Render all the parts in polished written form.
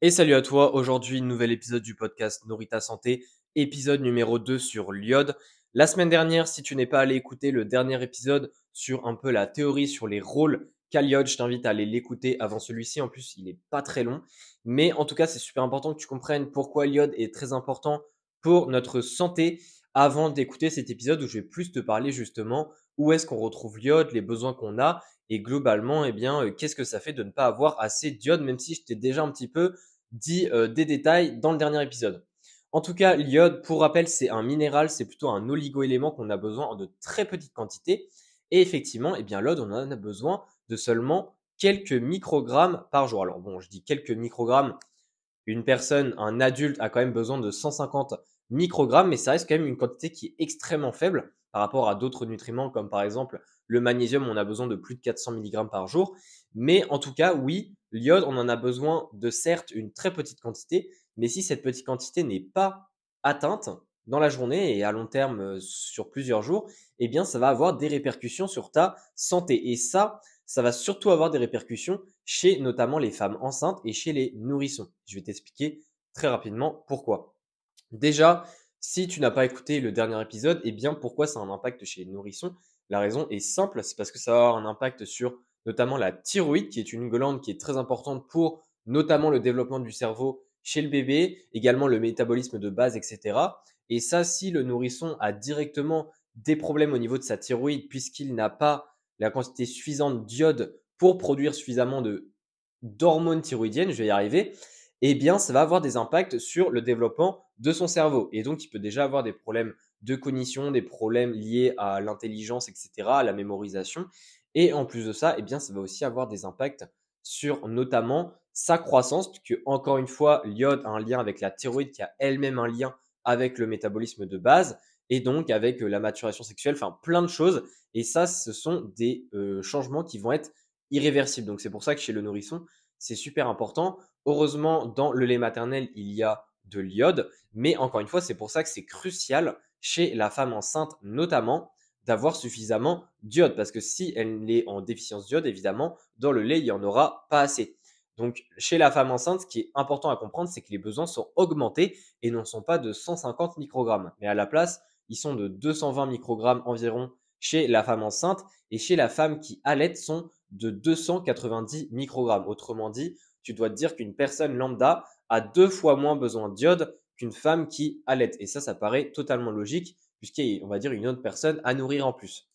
Et salut à toi, aujourd'hui nouvel épisode du podcast Nourris ta santé, épisode numéro 2 sur l'iode. La semaine dernière, si tu n'es pas allé écouter le dernier épisode sur un peu la théorie sur les rôles qu'a l'iode, je t'invite à aller l'écouter avant celui-ci. En plus, il n'est pas très long. Mais en tout cas, c'est super important que tu comprennes pourquoi l'iode est très important pour notre santé avant d'écouter cet épisode où je vais plus te parler justement où est-ce qu'on retrouve l'iode, les besoins qu'on a et globalement, qu'est-ce que ça fait de ne pas avoir assez d'iode, même si je t'ai déjà un petit peu dit des détails dans le dernier épisode. En tout cas, l'iode, pour rappel, c'est un minéral, c'est plutôt un oligo-élément qu'on a besoin en de très petites quantités. Et effectivement, l'iode, on en a besoin de seulement quelques microgrammes par jour. Alors bon, je dis quelques microgrammes, une personne, un adulte, a quand même besoin de 150 microgrammes, mais ça reste quand même une quantité qui est extrêmement faible par rapport à d'autres nutriments, comme par exemple le magnésium, on a besoin de plus de 400 mg par jour. Mais en tout cas, oui, l'iode, on en a besoin de certes une très petite quantité, mais si cette petite quantité n'est pas atteinte dans la journée et à long terme sur plusieurs jours, eh bien, ça va avoir des répercussions sur ta santé. Et ça va surtout avoir des répercussions chez notamment les femmes enceintes et chez les nourrissons. Je vais t'expliquer très rapidement pourquoi. Déjà, si tu n'as pas écouté le dernier épisode, eh bien pourquoi ça a un impact chez les nourrissons? La raison est simple, c'est parce que ça va avoir un impact sur notamment la thyroïde, qui est une glande qui est très importante pour notamment le développement du cerveau chez le bébé, également le métabolisme de base, etc. Et ça, si le nourrisson a directement des problèmes au niveau de sa thyroïde, puisqu'il n'a pas la quantité suffisante d'iode pour produire suffisamment d'hormones thyroïdiennes, je vais y arriver, eh bien, ça va avoir des impacts sur le développement de son cerveau. Et donc, il peut déjà avoir des problèmes de cognition, des problèmes liés à l'intelligence, etc., à la mémorisation. Et en plus de ça, eh bien, ça va aussi avoir des impacts sur notamment sa croissance, puisque encore une fois, l'iode a un lien avec la thyroïde qui a elle-même un lien avec le métabolisme de base et donc avec la maturation sexuelle, enfin plein de choses. Et ça, ce sont des changements qui vont être irréversibles. Donc c'est pour ça que chez le nourrisson, c'est super important. Heureusement, dans le lait maternel, il y a de l'iode, mais encore une fois, c'est pour ça que c'est crucial chez la femme enceinte notamment d'avoir suffisamment d'iode, parce que si elle est en déficience d'iode, évidemment, dans le lait, il n'y en aura pas assez. Donc, chez la femme enceinte, ce qui est important à comprendre, c'est que les besoins sont augmentés et ne sont pas de 150 microgrammes, mais à la place, ils sont de 220 microgrammes environ chez la femme enceinte et chez la femme qui allaite sont de 290 microgrammes. Autrement dit, tu dois te dire qu'une personne lambda a 2 fois moins besoin d'iode qu'une femme qui allaite. Et ça paraît totalement logique puisqu'il y a, on va dire, une autre personne à nourrir en plus.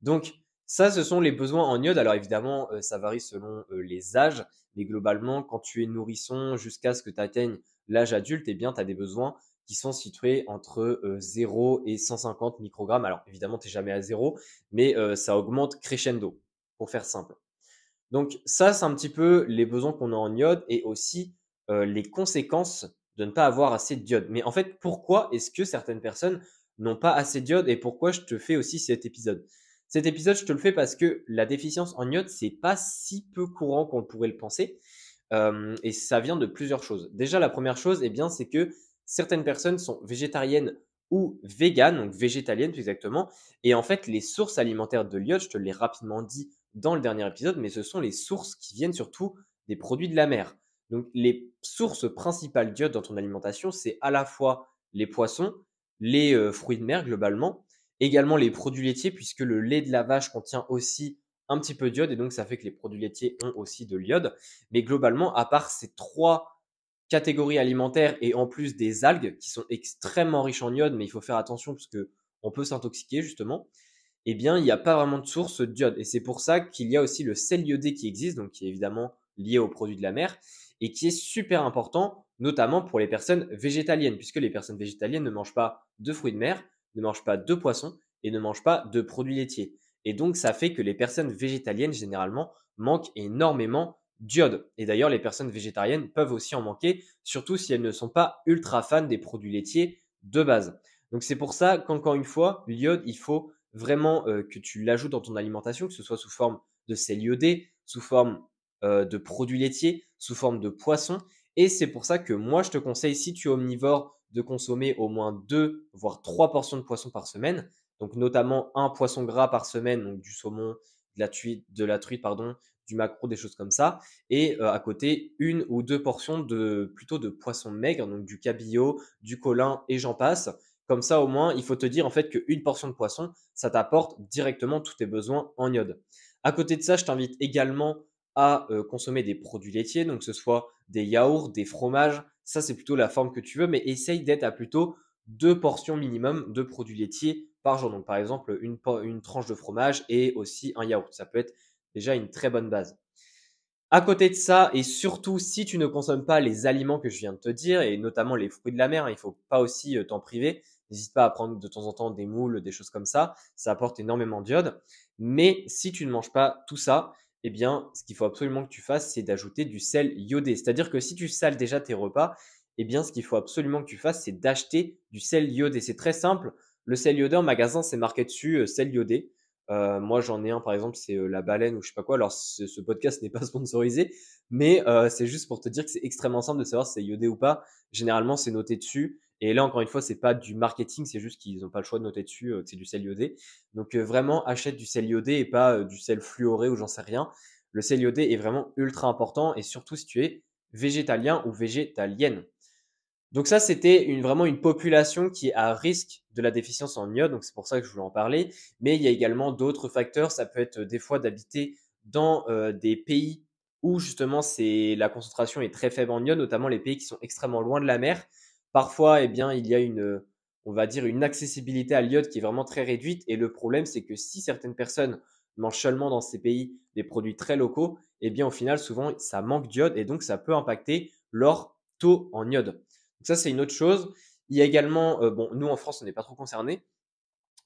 Donc, ça, ce sont les besoins en iode. Alors évidemment, ça varie selon les âges, mais globalement, quand tu es nourrisson jusqu'à ce que tu atteignes l'âge adulte, eh bien, tu as des besoins qui sont situés entre 0 et 150 microgrammes. Alors évidemment, tu n'es jamais à 0, mais ça augmente crescendo, pour faire simple. Donc ça, c'est un petit peu les besoins qu'on a en iode et aussi les conséquences de ne pas avoir assez d'iode. Mais en fait, pourquoi est-ce que certaines personnes n'ont pas assez d'iode et pourquoi je te fais aussi cet épisode? Cet épisode, je te le fais parce que la déficience en iode, c'est pas si peu courant qu'on pourrait le penser. Et ça vient de plusieurs choses. Déjà, la première chose, eh bien, c'est que certaines personnes sont végétariennes ou véganes, donc végétaliennes plus exactement. Et en fait, les sources alimentaires de l'iode, je te l'ai rapidement dit dans le dernier épisode, mais ce sont les sources qui viennent surtout des produits de la mer. Donc, les sources principales d'iode dans ton alimentation, c'est à la fois les poissons, les fruits de mer globalement, également les produits laitiers, puisque le lait de la vache contient aussi un petit peu d'iode, et donc ça fait que les produits laitiers ont aussi de l'iode. Mais globalement, à part ces 3 catégories alimentaires et en plus des algues qui sont extrêmement riches en iode, mais il faut faire attention parce que on peut s'intoxiquer justement, eh bien, il n'y a pas vraiment de source d'iode. Et c'est pour ça qu'il y a aussi le sel iodé qui existe, donc qui est évidemment lié aux produits de la mer, et qui est super important, notamment pour les personnes végétaliennes, puisque les personnes végétaliennes ne mangent pas de fruits de mer, ne mangent pas de poissons et ne mangent pas de produits laitiers. Et donc, ça fait que les personnes végétaliennes, généralement, manquent énormément d'iode. Et d'ailleurs, les personnes végétariennes peuvent aussi en manquer, surtout si elles ne sont pas ultra fans des produits laitiers de base. Donc, c'est pour ça qu'encore une fois, l'iode, il faut vraiment que tu l'ajoutes dans ton alimentation, que ce soit sous forme de sel iodé, sous forme de produits laitiers, sous forme de poissons. Et c'est pour ça que moi, je te conseille, si tu es omnivore, de consommer au moins 2, voire 3 portions de poisson par semaine. Donc, notamment un poisson gras par semaine, donc du saumon, de la truite, pardon, du maquereau, des choses comme ça. Et à côté, 1 ou 2 portions plutôt de poisson maigre, donc du cabillaud, du colin et j'en passe. Comme ça, au moins, il faut te dire en fait qu'une portion de poisson, ça t'apporte directement tous tes besoins en iode. À côté de ça, je t'invite également à consommer des produits laitiers, donc que ce soit des yaourts, des fromages. Ça, c'est plutôt la forme que tu veux, mais essaye d'être à plutôt 2 portions minimum de produits laitiers par jour. Donc, par exemple, une tranche de fromage et aussi un yaourt. Ça peut être déjà une très bonne base. À côté de ça, et surtout si tu ne consommes pas les aliments que je viens de te dire, et notamment les fruits de la mer, il ne faut pas aussi t'en priver. N'hésite pas à prendre de temps en temps des moules, des choses comme ça. Ça apporte énormément d'iode. Mais si tu ne manges pas tout ça, eh bien, ce qu'il faut absolument que tu fasses, c'est d'ajouter du sel iodé. C'est-à-dire que si tu sales déjà tes repas, eh bien, ce qu'il faut absolument que tu fasses, c'est d'acheter du sel iodé. C'est très simple. Le sel iodé en magasin, c'est marqué dessus sel iodé. Moi, j'en ai un, par exemple, c'est La Baleine ou je sais pas quoi. Alors, ce podcast n'est pas sponsorisé, mais c'est juste pour te dire que c'est extrêmement simple de savoir si c'est iodé ou pas. Généralement, c'est noté dessus. Et là, encore une fois, c'est pas du marketing, c'est juste qu'ils n'ont pas le choix de noter dessus que c'est du sel iodé. Donc, vraiment, achète du sel iodé et pas du sel fluoré ou j'en sais rien. Le sel iodé est vraiment ultra important et surtout si tu es végétalien ou végétalienne. Donc ça, c'était vraiment une population qui est à risque de la déficience en iode, donc c'est pour ça que je voulais en parler. Mais il y a également d'autres facteurs. Ça peut être des fois d'habiter dans des pays où justement la concentration est très faible en iode, notamment les pays qui sont extrêmement loin de la mer. Parfois, eh bien, il y a on va dire, une accessibilité à l'iode qui est vraiment très réduite. Et le problème, c'est que si certaines personnes mangent seulement dans ces pays des produits très locaux, eh bien, au final, souvent, ça manque d'iode et donc ça peut impacter leur taux en iode. Donc ça, c'est une autre chose. Il y a également, bon, nous en France, on n'est pas trop concernés,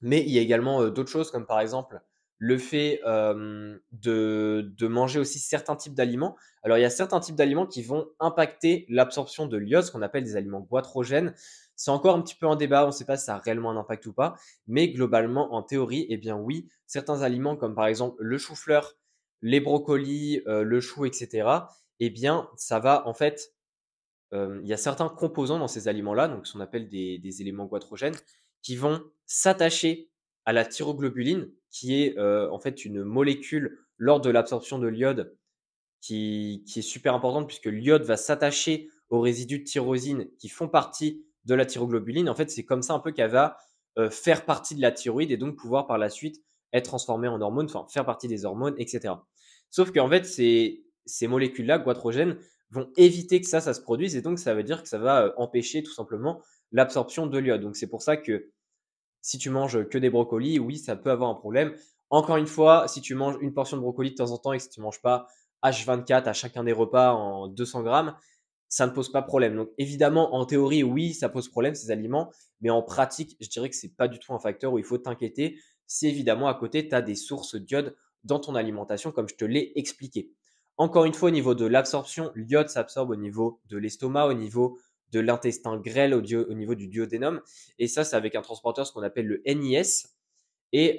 mais il y a également d'autres choses comme par exemple le fait de manger aussi certains types d'aliments. Alors, il y a certains types d'aliments qui vont impacter l'absorption de l'iode, ce qu'on appelle des aliments goitrogènes. C'est encore un petit peu un débat, on ne sait pas si ça a réellement un impact ou pas, mais globalement, en théorie, eh bien oui, certains aliments comme par exemple le chou-fleur, les brocolis, le chou, etc., eh bien, ça va en fait il y a certains composants dans ces aliments-là, donc ce qu'on appelle des éléments goitrogènes, qui vont s'attacher à la thyroglobuline, qui est en fait une molécule lors de l'absorption de l'iode qui est super importante puisque l'iode va s'attacher aux résidus de tyrosine qui font partie de la thyroglobuline. En fait, c'est comme ça un peu qu'elle va faire partie de la thyroïde et donc pouvoir par la suite être transformée en hormones, enfin faire partie des hormones, etc. Sauf qu'en fait, ces molécules-là, goitrogènes, vont éviter que ça se produise et donc ça veut dire que ça va empêcher tout simplement l'absorption de l'iode. Donc c'est pour ça que si tu manges que des brocolis, oui, ça peut avoir un problème. Encore une fois, si tu manges une portion de brocoli de temps en temps et que tu ne manges pas H24 à chacun des repas en 200 grammes, ça ne pose pas problème. Donc évidemment, en théorie, oui, ça pose problème ces aliments, mais en pratique, je dirais que c'est pas du tout un facteur où il faut t'inquiéter si évidemment à côté, tu as des sources d'iode dans ton alimentation, comme je te l'ai expliqué. Encore une fois, au niveau de l'absorption, l'iode s'absorbe au niveau de l'estomac, au niveau de l'intestin grêle, au niveau du duodénum. Et ça, c'est avec un transporteur, ce qu'on appelle le NIS. Et,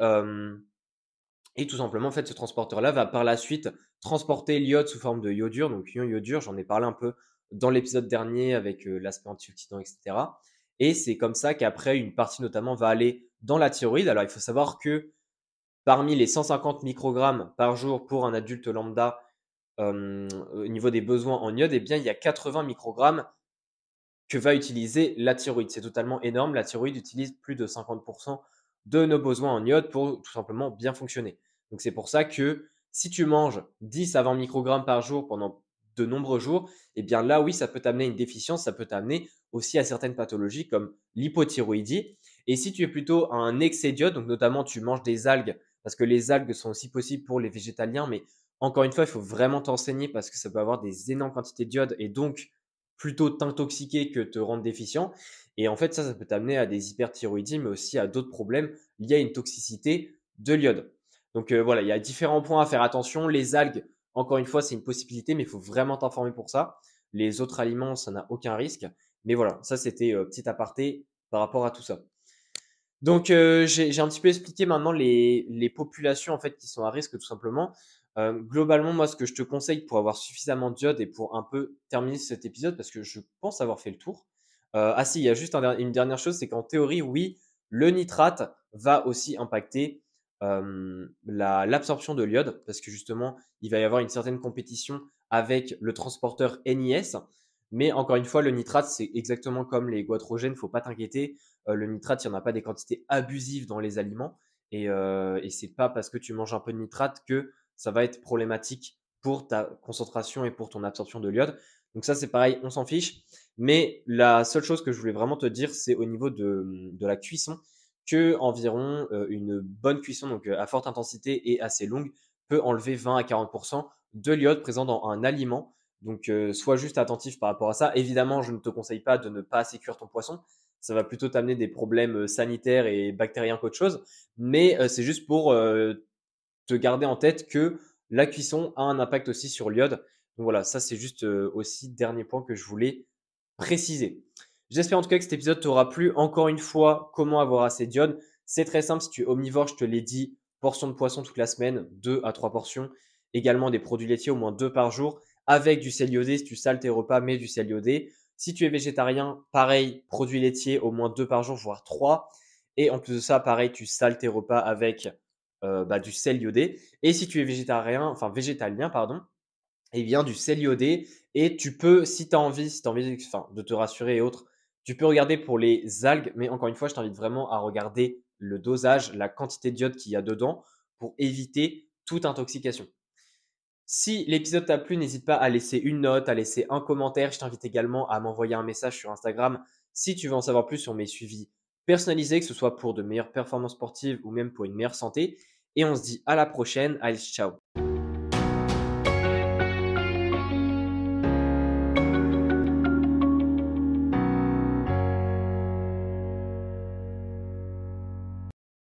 et tout simplement, en fait, ce transporteur-là va par la suite transporter l'iode sous forme de iodure. Donc, ion iodure, j'en ai parlé un peu dans l'épisode dernier avec l'aspect antioxydant, etc. Et c'est comme ça qu'après, une partie notamment va aller dans la thyroïde. Alors, il faut savoir que parmi les 150 microgrammes par jour pour un adulte lambda, au niveau des besoins en iode, eh bien, il y a 80 microgrammes que va utiliser la thyroïde. C'est totalement énorme. La thyroïde utilise plus de 50% de nos besoins en iode pour tout simplement bien fonctionner. Donc c'est pour ça que si tu manges 10 à 20 microgrammes par jour pendant de nombreux jours, eh bien là oui, ça peut t'amener une déficience, ça peut t'amener aussi à certaines pathologies comme l'hypothyroïdie. Et si tu es plutôt à un excès d'iode, donc notamment tu manges des algues, parce que les algues sont aussi possibles pour les végétaliens, mais encore une fois, il faut vraiment t'enseigner parce que ça peut avoir des énormes quantités d'iode et donc plutôt t'intoxiquer que te rendre déficient. Et en fait, ça peut t'amener à des hyperthyroïdies, mais aussi à d'autres problèmes liés à une toxicité de l'iode. Donc voilà, il y a différents points à faire attention. Les algues, encore une fois, c'est une possibilité, mais il faut vraiment t'informer pour ça. Les autres aliments, ça n'a aucun risque. Mais voilà, ça c'était petit aparté par rapport à tout ça. Donc j'ai un petit peu expliqué maintenant les populations en fait qui sont à risque tout simplement. Globalement, moi, ce que je te conseille pour avoir suffisamment d'iode et pour un peu terminer cet épisode, parce que je pense avoir fait le tour. Ah si, il y a juste une dernière chose, c'est qu'en théorie, oui, le nitrate va aussi impacter l'absorption de l'iode parce que justement, il va y avoir une certaine compétition avec le transporteur NIS. Mais encore une fois, le nitrate, c'est exactement comme les goitrogènes, faut pas t'inquiéter. Le nitrate, il n'y en a pas des quantités abusives dans les aliments. Et c'est pas parce que tu manges un peu de nitrate que ça va être problématique pour ta concentration et pour ton absorption de l'iode. Donc ça, c'est pareil, on s'en fiche. Mais la seule chose que je voulais vraiment te dire, c'est au niveau de la cuisson, que environ une bonne cuisson, donc à forte intensité et assez longue, peut enlever 20 à 40% de l'iode présent dans un aliment. Donc, sois juste attentif par rapport à ça. Évidemment, je ne te conseille pas de ne pas assez cuire ton poisson. Ça va plutôt t'amener des problèmes sanitaires et bactériens qu'autre chose. Mais c'est juste pour te garder en tête que la cuisson a un impact aussi sur l'iode. Donc voilà, ça c'est juste aussi dernier point que je voulais préciser. J'espère en tout cas que cet épisode t'aura plu. Encore une fois, comment avoir assez d'iode? C'est très simple, si tu es omnivore, je te l'ai dit, portion de poisson toute la semaine, 2 à 3 portions. Également des produits laitiers, au moins 2 par jour, avec du sel iodé. Si tu sales tes repas, mets du sel iodé. Si tu es végétarien, pareil, produits laitiers, au moins 2 par jour, voire 3. Et en plus de ça, pareil, tu sales tes repas avec du sel iodé. Et si tu es végétalien, pardon, eh bien du sel iodé. Et tu peux, si tu as envie, de te rassurer et autres, tu peux regarder pour les algues. Mais encore une fois, je t'invite vraiment à regarder le dosage, la quantité d'iode qu'il y a dedans pour éviter toute intoxication. Si l'épisode t'a plu, n'hésite pas à laisser une note, à laisser un commentaire. Je t'invite également à m'envoyer un message sur Instagram si tu veux en savoir plus sur mes suivis personnalisés, que ce soit pour de meilleures performances sportives ou même pour une meilleure santé. Et on se dit à la prochaine. Allez, ciao.